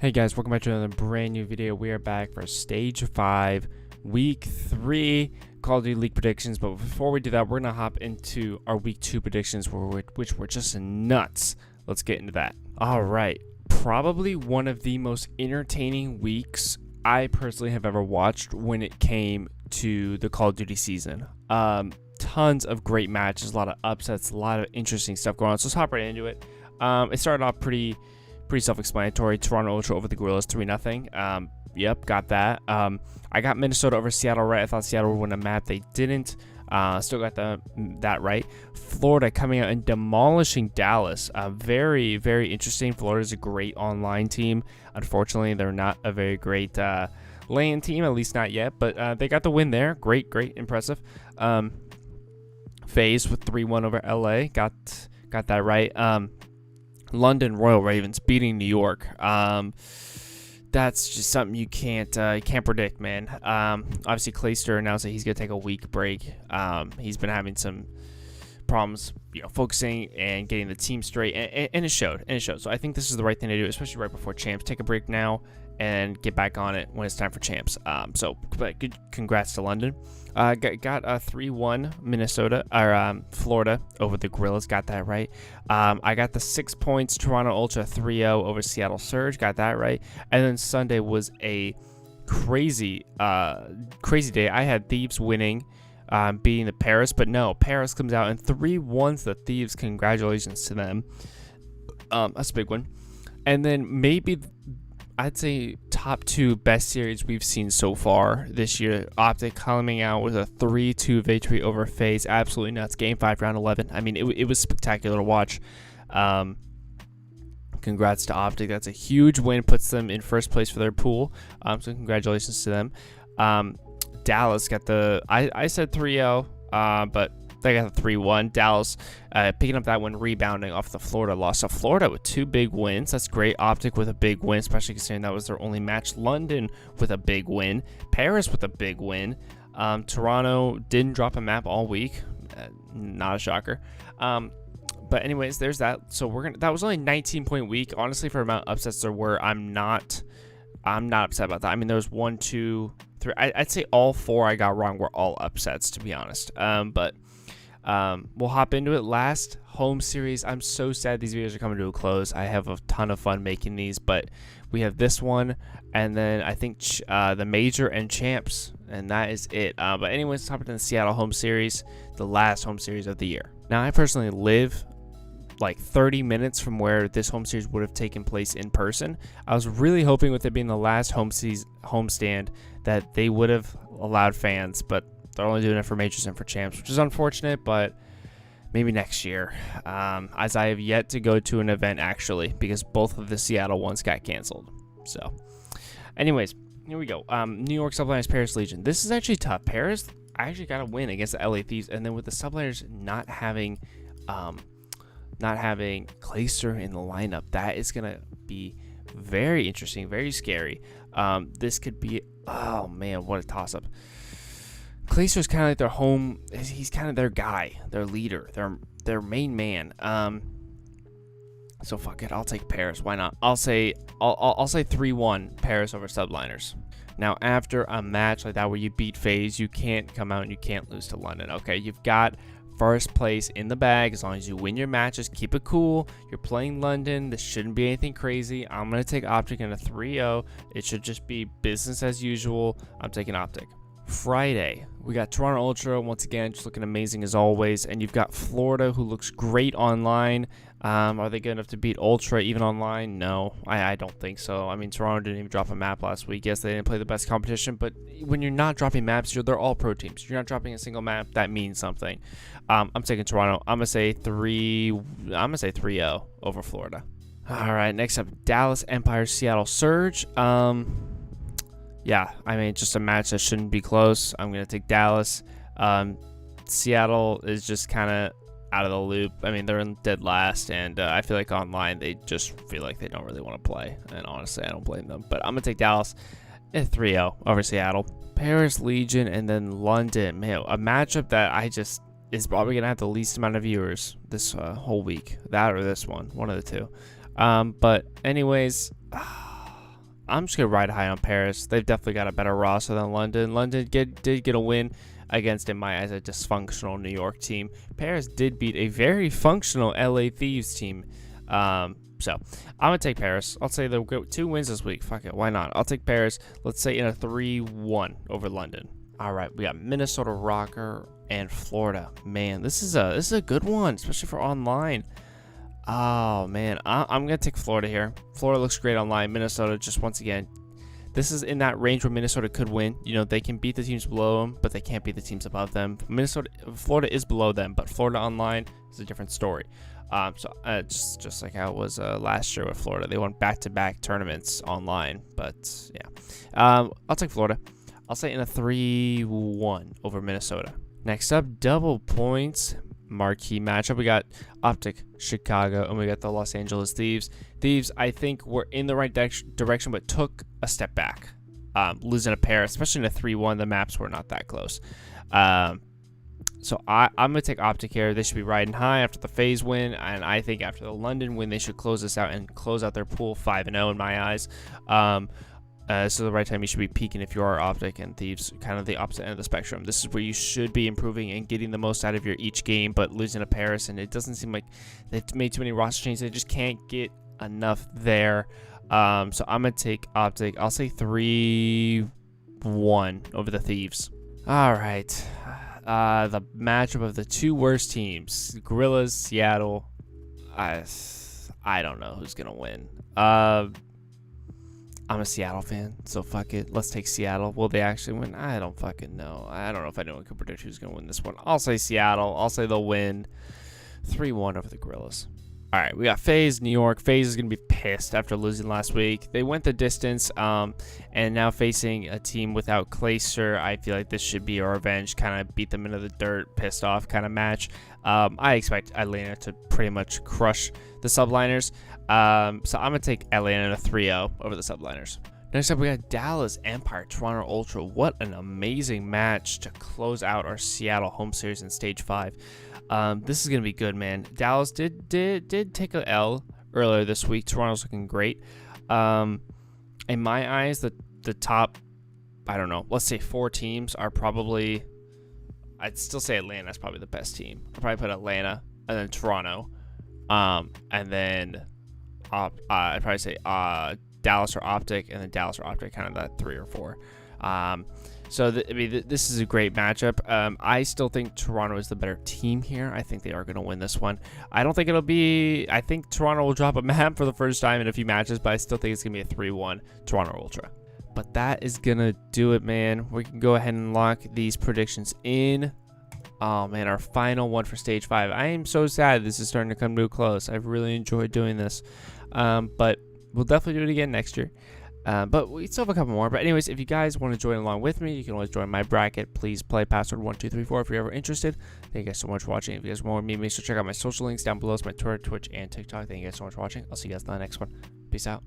Hey guys, welcome back to another brand new video. We are back for Stage 5, Week 3 Call of Duty League predictions. But before we do that, we're going to hop into our Week 2 predictions, which were just nuts. Let's get into that. Alright, probably one of the most entertaining weeks I personally have ever watched when it came to the Call of Duty season. Tons of great matches, a lot of upsets, a lot of interesting stuff going on. So let's hop right into it. It started off pretty self-explanatory. Toronto Ultra over the Gorillas 3-0. Yep, got that. I got Minnesota over Seattle right. I thought Seattle would win a map. They didn't. Still got that right. Florida coming out and demolishing Dallas. Very, very interesting. Florida's a great online team. Unfortunately, they're not a very great LAN team, at least not yet. But they got the win there. Great, impressive. FaZe with 3-1 over LA. Got that right. London Royal Ravens beating New York. That's just something you can't predict, man. Obviously, Clayster announced that he's gonna take a week break. He's been having some problems, focusing and getting the team straight, and it showed. So I think this is the right thing to do, especially right before champs. Take a break now and get back on it when it's time for champs. But good, congrats to London. Got a 3-1 Minnesota or Florida over the Gorillas. Got that right. I got the 6 points Toronto Ultra 3-0 over Seattle Surge. Got that right. And then Sunday was a crazy day. I had Thieves winning, beating the Paris, but no, Paris comes out and 3-1 the Thieves. Congratulations to them. That's a big one. And then maybe I'd say top 2 best series we've seen so far this year. Optic coming out with a 3-2 victory over FaZe. Absolutely nuts. Game 5, round 11. I mean, it was spectacular to watch. Congrats to Optic. That's a huge win. Puts them in first place for their pool. So congratulations to them. Dallas got the... I said 3-0, but they got the 3-1. Dallas picking up that one, rebounding off the Florida loss. So Florida with 2 big wins. That's great. Optic with a big win, especially considering that was their only match. London with a big win. Paris with a big win. Toronto didn't drop a map all week. Not a shocker. But anyways, there's that. So that was only a 19-point week. Honestly, for the amount of upsets there were, I'm not upset about that. I mean, there was 1, 2, 3. I'd say all 4 I got wrong were all upsets, to be honest. We'll hop into it. Last home series. I'm so sad these videos are coming to a close. I have a ton of fun making these, but we have this one, and then I think the major and champs, and that is it. But anyways, let's hop into the Seattle home series, the last home series of the year. Now, I personally live like 30 minutes from where this home series would have taken place in person. I was really hoping with it being the last home stand that they would have allowed fans, but they're only doing it for majors and for champs, which is unfortunate, but maybe next year. As I have yet to go to an event, actually, because both of the Seattle ones got canceled. So, anyways, here we go. New York Subliners, Paris Legion. This is actually tough. Paris, I actually got a win against the LA Thieves, and then with the Subliners not having Clayster in the lineup, that is going to be very interesting, very scary. This could be, oh man, what a toss-up. Clayster's kind of like their home. He's kind of their guy, their leader, their main man. So fuck it, I'll take Paris. Why not? I'll say 3-1 Paris over Subliners. Now, after a match like that where you beat FaZe, you can't come out and you can't lose to London. Okay, you've got first place in the bag as long as you win your matches. Keep it cool. You're playing London. This shouldn't be anything crazy. I'm gonna take Optic in a 3-0. It should just be business as usual. I'm taking Optic. Friday, we got Toronto Ultra once again, just looking amazing as always, and you've got Florida, who looks great online. Are they good enough to beat Ultra even online? No, I don't think so. I mean, Toronto didn't even drop a map last week. Yes, they didn't play the best competition, but when you're not dropping maps, they're all pro teams. You're not dropping a single map. That means something. I'm taking Toronto. I'm gonna say 3-0 over Florida. All right, next up, Dallas Empire, Seattle Surge. Yeah, I mean, just a match that shouldn't be close. I'm going to take Dallas. Seattle is just kind of out of the loop. I mean, they're in dead last, and I feel like online they just feel like they don't really want to play. And honestly, I don't blame them. But I'm going to take Dallas at 3-0 over Seattle. Paris Legion and then London. Man, a matchup that is probably going to have the least amount of viewers this whole week. That or this one of the two. But anyways... I'm just gonna ride high on Paris. They've definitely got a better roster than London. London did get a win against, in my eyes, a dysfunctional New York team. Paris did beat a very functional LA Thieves team. So I'm gonna take Paris. I'll say they'll go 2 wins this week. Fuck it, why not? I'll take Paris. Let's say in a 3-1 over London. All right, we got Minnesota Rocker and Florida. Man, this is a good one, especially for online. Oh man, I'm gonna take Florida here. Florida looks great online. Minnesota, just once again, this is in that range where Minnesota could win. You know, they can beat the teams below them, but they can't beat the teams above them. Florida is below them, but Florida online is a different story. Just like how it was last year with Florida, they won back-to-back tournaments online. But yeah, I'll take Florida. I'll say in a 3-1 over Minnesota. Next up, double points marquee matchup. We got Optic Chicago and we got the Los Angeles Thieves. Thieves, I think, were in the right direction, but took a step back, losing a pair, especially in a 3-1. The maps were not that close. So I'm going to take Optic here. They should be riding high after the FaZe win, and I think after the London win, they should close this out and close out their pool 5-0 in my eyes. So the right time you should be peaking if you are Optic, and Thieves kind of the opposite end of the spectrum. This is where you should be improving and getting the most out of your each game, but losing to Paris, and it doesn't seem like they've made too many roster changes. They just can't get enough there. So I'm going to take Optic. I'll say 3-1 over the Thieves. All right. The matchup of the 2 worst teams, Gorillas, Seattle. I don't know who's going to win. I'm a Seattle fan, so fuck it. Let's take Seattle. Will they actually win? I don't fucking know. I don't know if anyone can predict who's going to win this one. I'll say Seattle. I'll say they'll win 3-1 over the Gorillas. All right, we got FaZe, New York. FaZe is going to be pissed after losing last week. They went the distance, and now facing a team without Clayster. I feel like this should be a revenge, kind of beat them into the dirt, pissed off kind of match. I expect Atlanta to pretty much crush the Subliners. So I'm going to take Atlanta in a 3-0 over the Subliners. Next up, we got Dallas Empire, Toronto Ultra. What an amazing match to close out our Seattle home series in Stage 5. This is going to be good, man. Dallas did take a L earlier this week. Toronto's looking great. In my eyes, the top, I don't know, let's say 4 teams are probably, I'd still say Atlanta's probably the best team. I'd probably put Atlanta and then Toronto. And then I'd probably say Dallas or Optic, and then Dallas or Optic, kind of that 3 or 4. So this is a great matchup. I still think Toronto is the better team here. I think they are going to win this one. I don't think it'll be. I think Toronto will drop a map for the first time in a few matches, but I still think it's going to be a 3-1 Toronto Ultra. But that is going to do it, man. We can go ahead and lock these predictions in. Oh, man, our final one for Stage 5. I am so sad this is starting to come to a close. I've really enjoyed doing this. But we'll definitely do it again next year. But we still have a couple more. But anyways, if you guys want to join along with me, you can always join my bracket. Please play password 1234 if you're ever interested. Thank you guys so much for watching. If you guys want more of me, make sure to check out my social links down below. It's my Twitter, Twitch, and TikTok. Thank you guys so much for watching. I'll see you guys in the next one. Peace out.